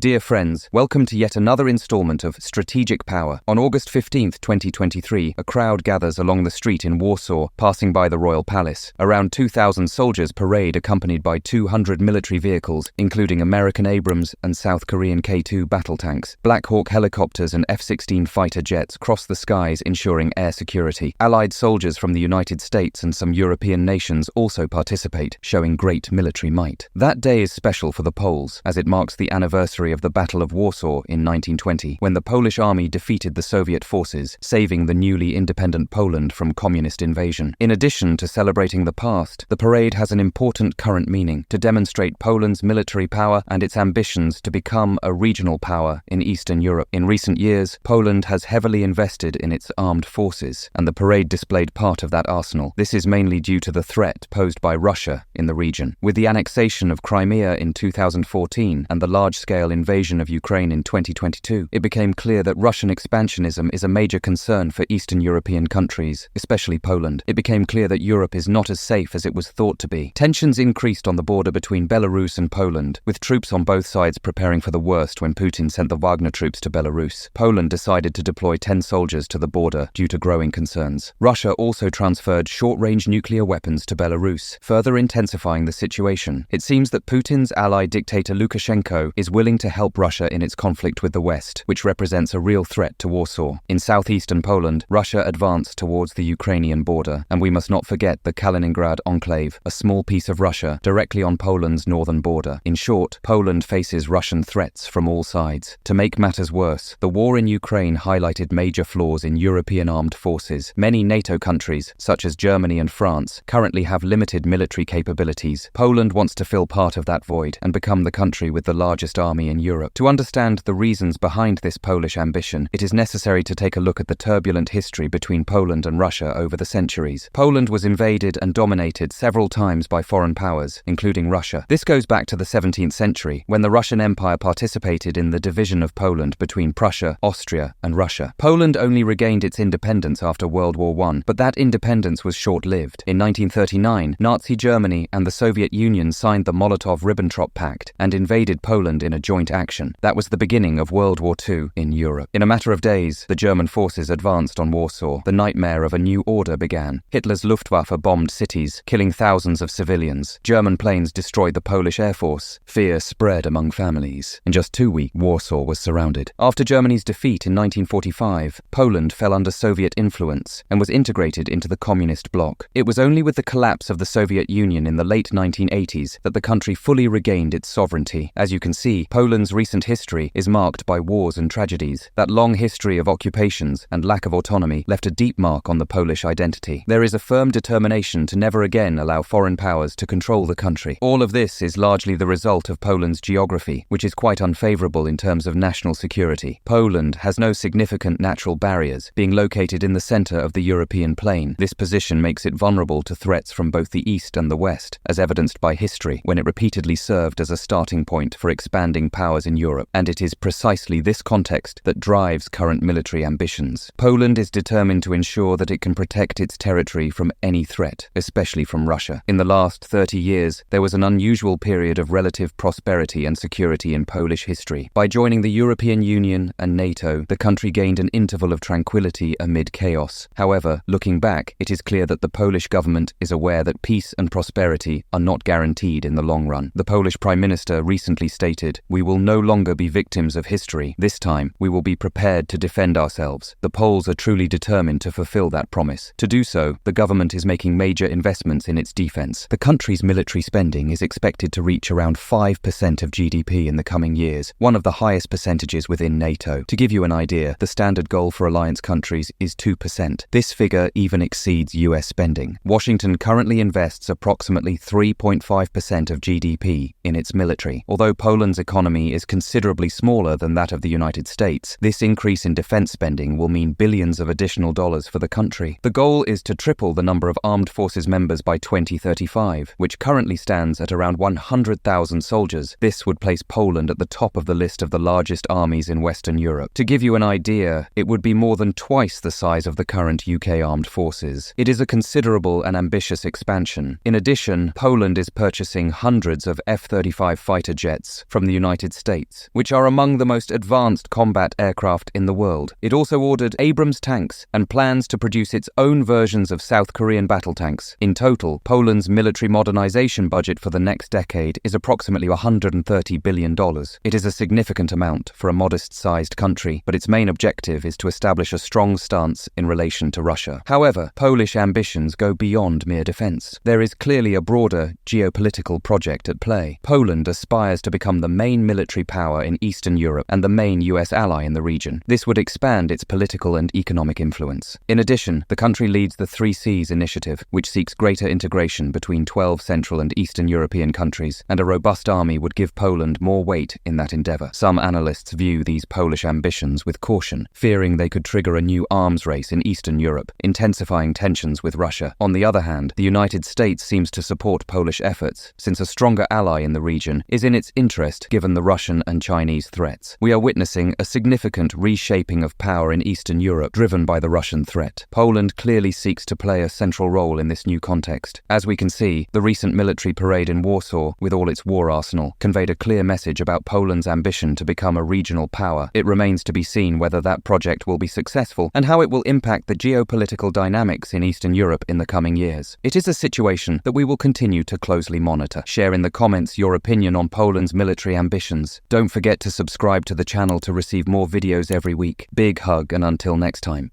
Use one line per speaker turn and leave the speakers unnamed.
Dear friends, welcome to yet another installment of Strategic Power. On August 15, 2023, a crowd gathers along the street in Warsaw, passing by the Royal Palace. Around 2,000 soldiers parade accompanied by 200 military vehicles, including American Abrams and South Korean K-2 battle tanks. Black Hawk helicopters and F-16 fighter jets cross the skies, ensuring air security. Allied soldiers from the United States and some European nations also participate, showing great military might. That day is special for the Poles, as it marks the anniversary of the Battle of Warsaw in 1920, when the Polish army defeated the Soviet forces, saving the newly independent Poland from communist invasion. In addition to celebrating the past, the parade has an important current meaning, to demonstrate Poland's military power and its ambitions to become a regional power in Eastern Europe. In recent years, Poland has heavily invested in its armed forces, and the parade displayed part of that arsenal. This is mainly due to the threat posed by Russia in the region. With the annexation of Crimea in 2014 and the large-scale invasion of Ukraine in 2022, it became clear that Russian expansionism is a major concern for Eastern European countries, especially Poland. It became clear that Europe is not as safe as it was thought to be. Tensions increased on the border between Belarus and Poland, with troops on both sides preparing for the worst when Putin sent the Wagner troops to Belarus. Poland decided to deploy 10 soldiers to the border due to growing concerns. Russia also transferred short-range nuclear weapons to Belarus, further intensifying the situation. It seems that Putin's ally dictator Lukashenko is willing to help Russia in its conflict with the West, which represents a real threat to Warsaw. In southeastern Poland, Russia advanced towards the Ukrainian border, and we must not forget the Kaliningrad enclave, a small piece of Russia directly on Poland's northern border. In short, Poland faces Russian threats from all sides. To make matters worse, the war in Ukraine highlighted major flaws in European armed forces. Many NATO countries, such as Germany and France, currently have limited military capabilities. Poland wants to fill part of that void and become the country with the largest army in Europe. To understand the reasons behind this Polish ambition, it is necessary to take a look at the turbulent history between Poland and Russia over the centuries. Poland was invaded and dominated several times by foreign powers, including Russia. This goes back to the 17th century, when the Russian Empire participated in the division of Poland between Prussia, Austria, and Russia. Poland only regained its independence after World War I, but that independence was short-lived. In 1939, Nazi Germany and the Soviet Union signed the Molotov-Ribbentrop Pact and invaded Poland in a joint action. That was the beginning of World War II in Europe. In a matter of days, the German forces advanced on Warsaw. The nightmare of a new order began. Hitler's Luftwaffe bombed cities, killing thousands of civilians. German planes destroyed the Polish Air Force. Fear spread among families. In just 2 weeks, Warsaw was surrounded. After Germany's defeat in 1945, Poland fell under Soviet influence and was integrated into the communist bloc. It was only with the collapse of the Soviet Union in the late 1980s that the country fully regained its sovereignty. As you can see, Poland's recent history is marked by wars and tragedies. That long history of occupations and lack of autonomy left a deep mark on the Polish identity. There is a firm determination to never again allow foreign powers to control the country. All of this is largely the result of Poland's geography, which is quite unfavorable in terms of national security. Poland has no significant natural barriers, being located in the center of the European plain. This position makes it vulnerable to threats from both the East and the West, as evidenced by history, when it repeatedly served as a starting point for expanding powers in Europe, and it is precisely this context that drives current military ambitions. Poland is determined to ensure that it can protect its territory from any threat, especially from Russia. In the last 30 years, there was an unusual period of relative prosperity and security in Polish history. By joining the European Union and NATO, the country gained an interval of tranquility amid chaos. However, looking back, it is clear that the Polish government is aware that peace and prosperity are not guaranteed in the long run. The Polish Prime Minister recently stated, "We will no longer be victims of history. This time, we will be prepared to defend ourselves." The Poles are truly determined to fulfill that promise. To do so, the government is making major investments in its defense. The country's military spending is expected to reach around 5% of GDP in the coming years, one of the highest percentages within NATO. To give you an idea, the standard goal for alliance countries is 2%. This figure even exceeds US spending. Washington currently invests approximately 3.5% of GDP in its military. Although Poland's economy is considerably smaller than that of the United States, this increase in defense spending will mean billions of additional dollars for the country. The goal is to triple the number of armed forces members by 2035, which currently stands at around 100,000 soldiers. This would place Poland at the top of the list of the largest armies in Western Europe. To give you an idea, it would be more than twice the size of the current UK armed forces. It is a considerable and ambitious expansion. In addition, Poland is purchasing hundreds of F-35 fighter jets from the United United States, which are among the most advanced combat aircraft in the world. It also ordered Abrams tanks and plans to produce its own versions of South Korean battle tanks. In total, Poland's military modernization budget for the next decade is approximately $130 billion. It is a significant amount for a modest-sized country, but its main objective is to establish a strong stance in relation to Russia. However, Polish ambitions go beyond mere defense. There is clearly a broader geopolitical project at play. Poland aspires to become the main military power in Eastern Europe and the main US ally in the region. This would expand its political and economic influence. In addition, the country leads the 3Cs initiative, which seeks greater integration between 12 Central and Eastern European countries, and a robust army would give Poland more weight in that endeavor. Some analysts view these Polish ambitions with caution, fearing they could trigger a new arms race in Eastern Europe, intensifying tensions with Russia. On the other hand, the United States seems to support Polish efforts, since a stronger ally in the region is in its interest given the Russian and Chinese threats. We are witnessing a significant reshaping of power in Eastern Europe driven by the Russian threat. Poland clearly seeks to play a central role in this new context. As we can see, the recent military parade in Warsaw, with all its war arsenal, conveyed a clear message about Poland's ambition to become a regional power. It remains to be seen whether that project will be successful and how it will impact the geopolitical dynamics in Eastern Europe in the coming years. It is a situation that we will continue to closely monitor. Share in the comments your opinion on Poland's military ambitions. Don't forget to subscribe to the channel to receive more videos every week. Big hug, and until next time.